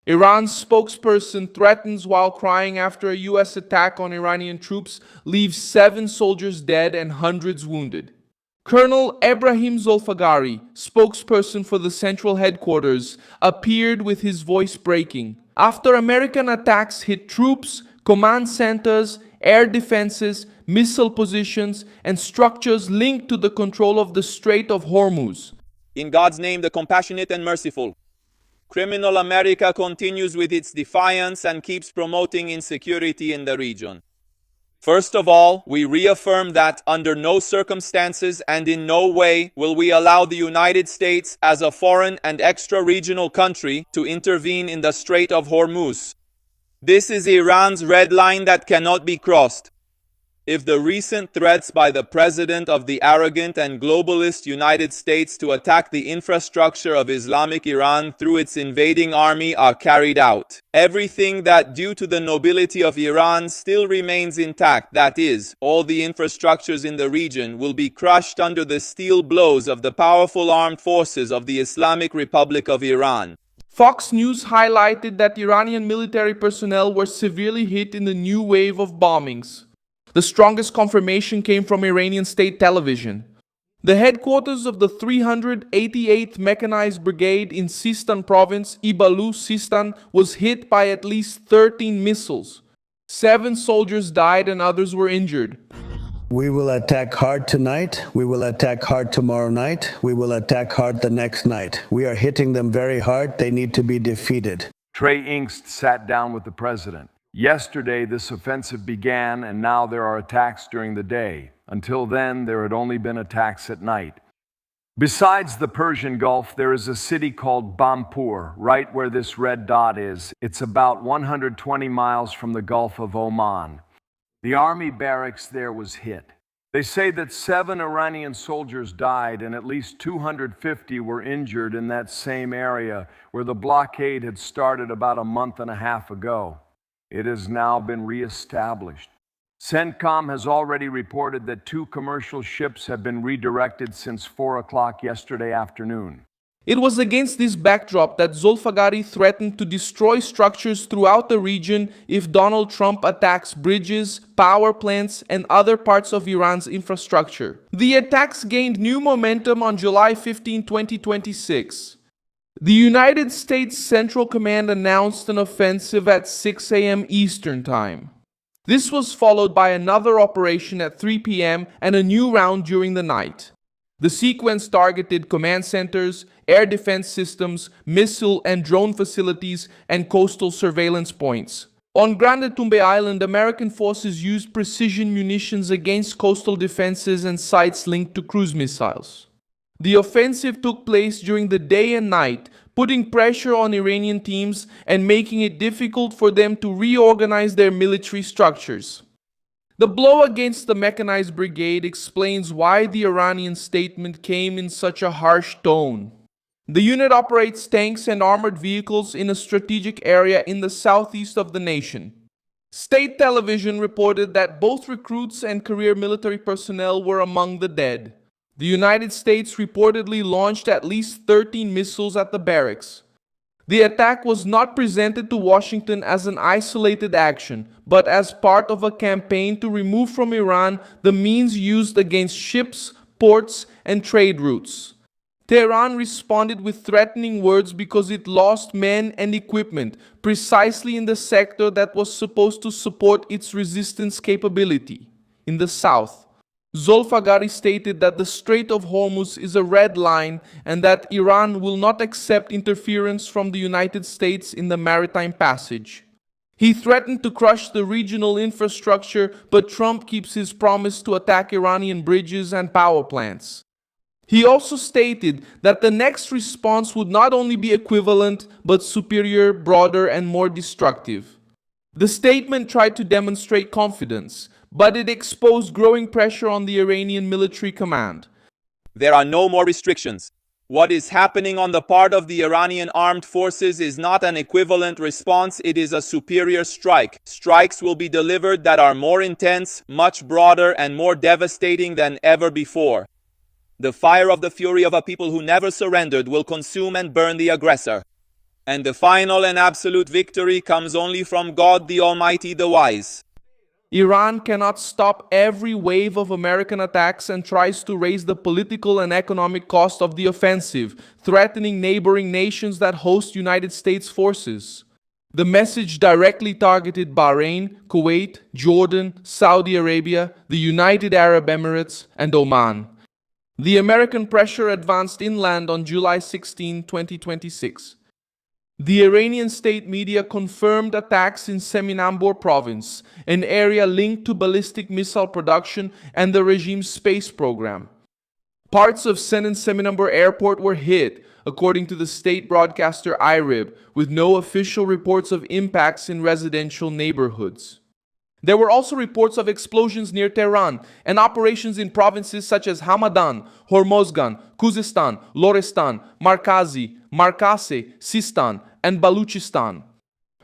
Iran's spokesperson threatens while crying after a U.S. attack on Iranian troops leaves 7 soldiers dead and hundreds wounded. Colonel Ebrahim Zolfagari, spokesperson for the central headquarters, appeared with his voice breaking after American attacks hit troops, command centers, air defenses, missile positions, and structures linked to the control of the Strait of Hormuz. In God's name, the compassionate and merciful, criminal America continues with its defiance and keeps promoting insecurity in the region. First of all, we reaffirm that under no circumstances and in no way will we allow the United States as a foreign and extra-regional country to intervene in the Strait of Hormuz. This is Iran's red line that cannot be crossed. If the recent threats by the president of the arrogant and globalist United States to attack the infrastructure of Islamic Iran through its invading army are carried out, everything that due to the nobility of Iran still remains intact, that is, all the infrastructures in the region, will be crushed under the steel blows of the powerful armed forces of the Islamic Republic of Iran. Fox News highlighted that Iranian military personnel were severely hit in the new wave of bombings. The strongest confirmation came from Iranian state television. The headquarters of the 388th Mechanized Brigade in Sistan province, Ibalu Sistan, was hit by at least 13 missiles. 7 soldiers died and others were injured. We will attack hard tonight. We will attack hard tomorrow night. We will attack hard the next night. We are hitting them very hard. They need to be defeated. Trey Ingst sat down with the president. Yesterday, this offensive began, and now there are attacks during the day. Until then, there had only been attacks at night. Besides the Persian Gulf, there is a city called Bampur, right where this red dot is. It's about 120 miles from the Gulf of Oman. The army barracks there was hit. They say that 7 Iranian soldiers died and at least 250 were injured in that same area where the blockade had started about a month and a half ago. It has now been reestablished. CENTCOM has already reported that 2 commercial ships have been redirected since 4 o'clock yesterday afternoon. It was against this backdrop that Zolfagari threatened to destroy structures throughout the region if Donald Trump attacks bridges, power plants, and other parts of Iran's infrastructure. The attacks gained new momentum on July 15, 2026. The United States Central Command announced an offensive at 6 a.m. Eastern Time. This was followed by another operation at 3 p.m. and a new round during the night. The sequence targeted command centers, air defense systems, missile and drone facilities, and coastal surveillance points. On Grande Tumbe Island, American forces used precision munitions against coastal defenses and sites linked to cruise missiles. The offensive took place during the day and night, putting pressure on Iranian teams and making it difficult for them to reorganize their military structures. The blow against the Mechanized Brigade explains why the Iranian statement came in such a harsh tone. The unit operates tanks and armored vehicles in a strategic area in the southeast of the nation. State television reported that both recruits and career military personnel were among the dead. The United States reportedly launched at least 13 missiles at the barracks. The attack was not presented to Washington as an isolated action, but as part of a campaign to remove from Iran the means used against ships, ports, and trade routes. Tehran responded with threatening words because it lost men and equipment precisely in the sector that was supposed to support its resistance capability, in the south. Zolfagari stated that the Strait of Hormuz is a red line and that Iran will not accept interference from the United States in the Maritime passage. He threatened to crush the regional infrastructure, but Trump keeps his promise to attack Iranian bridges and power plants. He also stated that the next response would not only be equivalent, but superior, broader, and more destructive. The statement tried to demonstrate confidence, but it exposed growing pressure on the Iranian military command. There are no more restrictions. What is happening on the part of the Iranian armed forces is not an equivalent response, it is a superior strike. Strikes will be delivered that are more intense, much broader, and more devastating than ever before. The fire of the fury of a people who never surrendered will consume and burn the aggressor. And the final and absolute victory comes only from God the Almighty, the Wise. Iran cannot stop every wave of American attacks and tries to raise the political and economic cost of the offensive, threatening neighboring nations that host United States forces. The message directly targeted Bahrain, Kuwait, Jordan, Saudi Arabia, the United Arab Emirates, and Oman. The American pressure advanced inland on July 16, 2026. The Iranian state media confirmed attacks in Seminambur province, an area linked to ballistic missile production and the regime's space program. Parts of Seminambur airport were hit, according to the state broadcaster IRIB, with no official reports of impacts in residential neighborhoods. There were also reports of explosions near Tehran and operations in provinces such as Hamadan, Hormozgan, Khuzestan, Lorestan, Markazi, Markase, Sistan, and Baluchistan.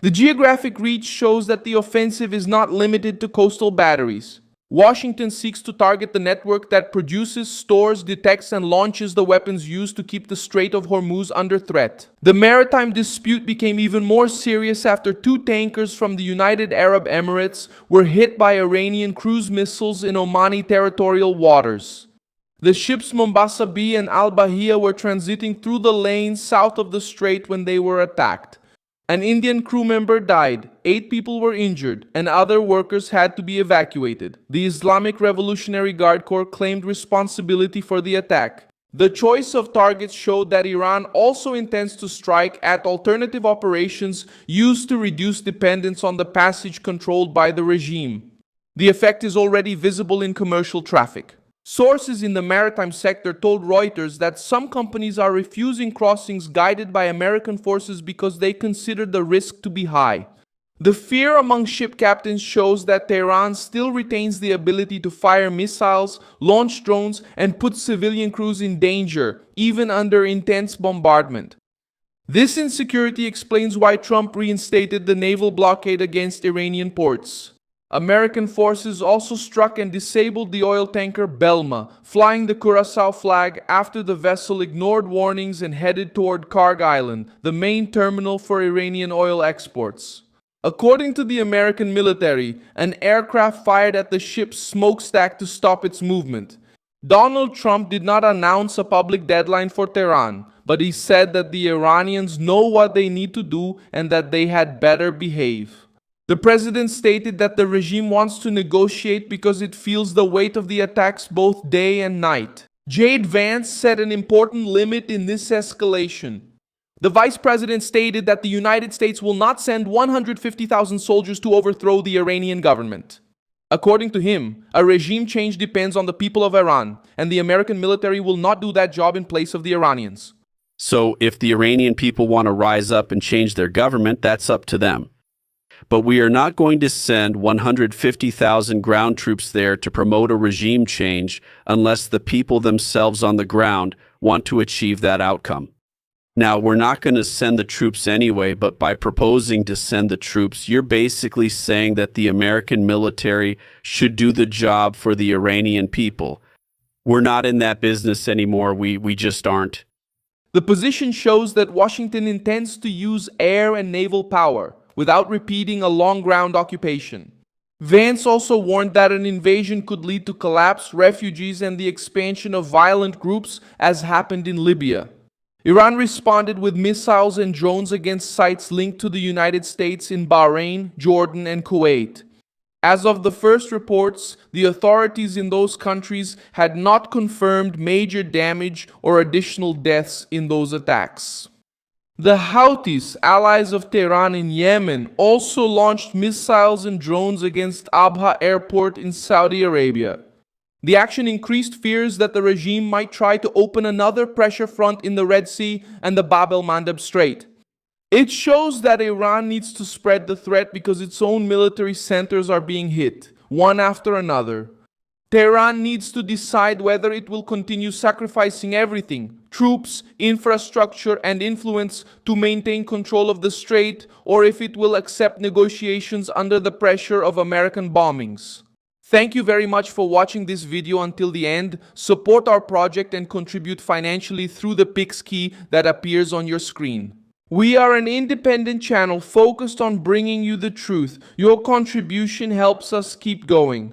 The geographic reach shows that the offensive is not limited to coastal batteries. Washington seeks to target the network that produces, stores, detects, and launches the weapons used to keep the Strait of Hormuz under threat. The maritime dispute became even more serious after 2 tankers from the United Arab Emirates were hit by Iranian cruise missiles in Omani territorial waters. The ships Mombasa B and Al Bahia were transiting through the lanes south of the strait when they were attacked. An Indian crew member died, 8 people were injured, and other workers had to be evacuated. The Islamic Revolutionary Guard Corps claimed responsibility for the attack. The choice of targets showed that Iran also intends to strike at alternative operations used to reduce dependence on the passage controlled by the regime. The effect is already visible in commercial traffic. Sources in the maritime sector told Reuters that some companies are refusing crossings guided by American forces because they consider the risk to be high. The fear among ship captains shows that Tehran still retains the ability to fire missiles, launch drones, and put civilian crews in danger, even under intense bombardment. This insecurity explains why Trump reinstated the naval blockade against Iranian ports. American forces also struck and disabled the oil tanker Belma, flying the Curaçao flag after the vessel ignored warnings and headed toward Karg Island, the main terminal for Iranian oil exports. According to the American military, an aircraft fired at the ship's smokestack to stop its movement. Donald Trump did not announce a public deadline for Tehran, but he said that the Iranians know what they need to do and that they had better behave. The president stated that the regime wants to negotiate because it feels the weight of the attacks both day and night. J.D. Vance set an important limit in this escalation. The vice president stated that the United States will not send 150,000 soldiers to overthrow the Iranian government. According to him, a regime change depends on the people of Iran, and the American military will not do that job in place of the Iranians. So if the Iranian people want to rise up and change their government, that's up to them. But we are not going to send 150,000 ground troops there to promote a regime change unless the people themselves on the ground want to achieve that outcome. Now, we're not going to send the troops anyway, but by proposing to send the troops, you're basically saying that the American military should do the job for the Iranian people. We're not in that business anymore. We just aren't. The position shows that Washington intends to use air and naval power without repeating a long ground occupation. Vance also warned that an invasion could lead to collapse, refugees, and the expansion of violent groups, as happened in Libya. Iran responded with missiles and drones against sites linked to the United States in Bahrain, Jordan, and Kuwait. As of the first reports, the authorities in those countries had not confirmed major damage or additional deaths in those attacks. The Houthis, allies of Tehran in Yemen, also launched missiles and drones against Abha airport in Saudi Arabia. The action increased fears that the regime might try to open another pressure front in the Red Sea and the Bab el-Mandeb Strait. It shows that Iran needs to spread the threat because its own military centers are being hit, one after another. Tehran needs to decide whether it will continue sacrificing everything, troops, infrastructure, and influence to maintain control of the strait, or if it will accept negotiations under the pressure of American bombings. Thank you very much for watching this video until the end. Support our project and contribute financially through the Pix key that appears on your screen. We are an independent channel focused on bringing you the truth. Your contribution helps us keep going.